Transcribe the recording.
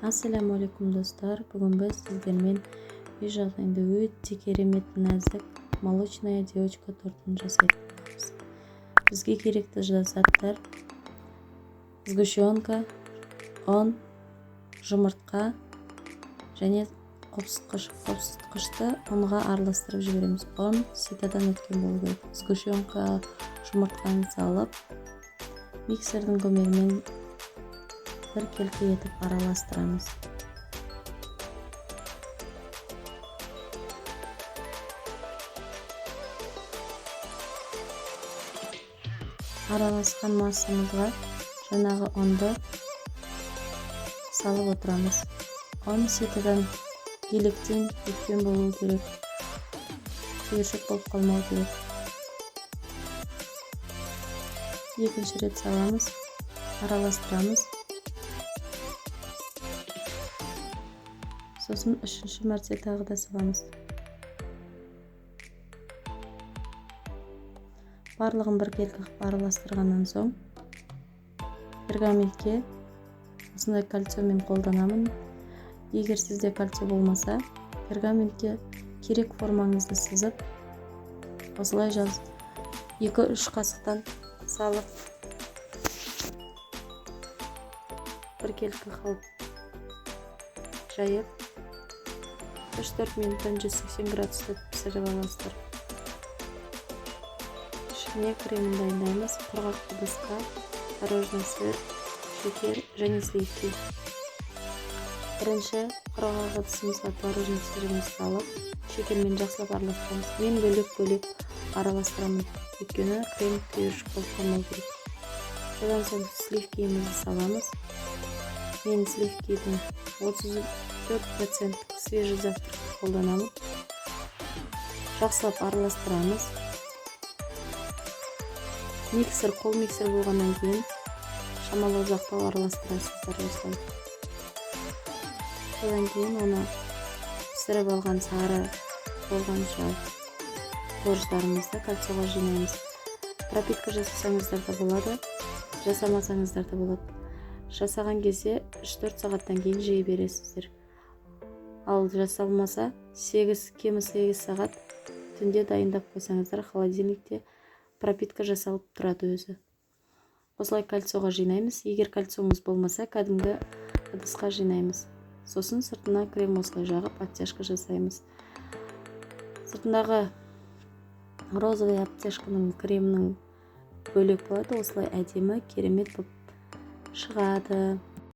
Ассалаумағалейкум достар, бүгін біз сіздермен үй жағдайында өте керемет нәзік молочная девочка тортын жасайтын боламыз. Бізге керекті заттар: сгущенка, ұн, жұмыртқа және қопсытқыш. Қопсытқышты ұнға араластырып жібереміз. ұн ситадан өткен болу керек. Сгущенка, жұмыртқаны салып, миксердің көмегімен біркелкі етіп араластырамыз. Араласқан массамызға жаңағы ұнды салып отырамыз. ұн ситадан електен өткен болу керек, түйіршік болып қалмау керек. Екінші рет саламыз, араластырамыз. Сосын үшінші мәрте тағы да саламыз. Барлығын біркелкі араластырғаннан соң пергаментке осындай кольцомен қолданамын. Егер сізде кольцо болмаса, пергаментке керек формаңызды сызып, осылай 2-3 қасықтан салып біркелкі қылып жайып 3-4 минуттан 180 градуста пісіріп аласыздар. Ішіне кремін дайындаймыз. Құрғақ ыдысқа творожный сыр, шекер және сливки. Бірінші құрғақ ыдысымызға творожный сырымызды салып, шекермен жақсылап араластырамыз. Мен бөлек-бөлек араластырамын, өйткені крем түйіршік болып қалмау керек. Содан соң сливкиімізді саламыз. Мен сливкидің 34% свежий завтрак қолданамын. Жақсылап араластырамыз. Қол миксер болғаннан кейін шамалы ұзақтау араластырасыздар осылай. Содан кейін оны пісіріп алған сары болғанша торждарымызды кольцоға жинаймыз. Пропитка жасасаңыздар да болады, жасамасаңыздар да болады. Жасаған кезде 3-4 сағаттан кейін жей бересіздер. Ал жасалмаса кемі 8 сағат түнде дайындап қойсаңыздар, холодильникте пропитка жасалып тұрады өзі. Осылай кольцоға жинаймыз. Егер кольцомыз болмаса, кәдімгі ыдысқа жинаймыз. Сосын сыртына крем осылай жағып, оттяжка жасаймыз. Сыртындағы розовый оттяжканың кремінің бөлек болады. Осылай әдемі, керемет болып шығады.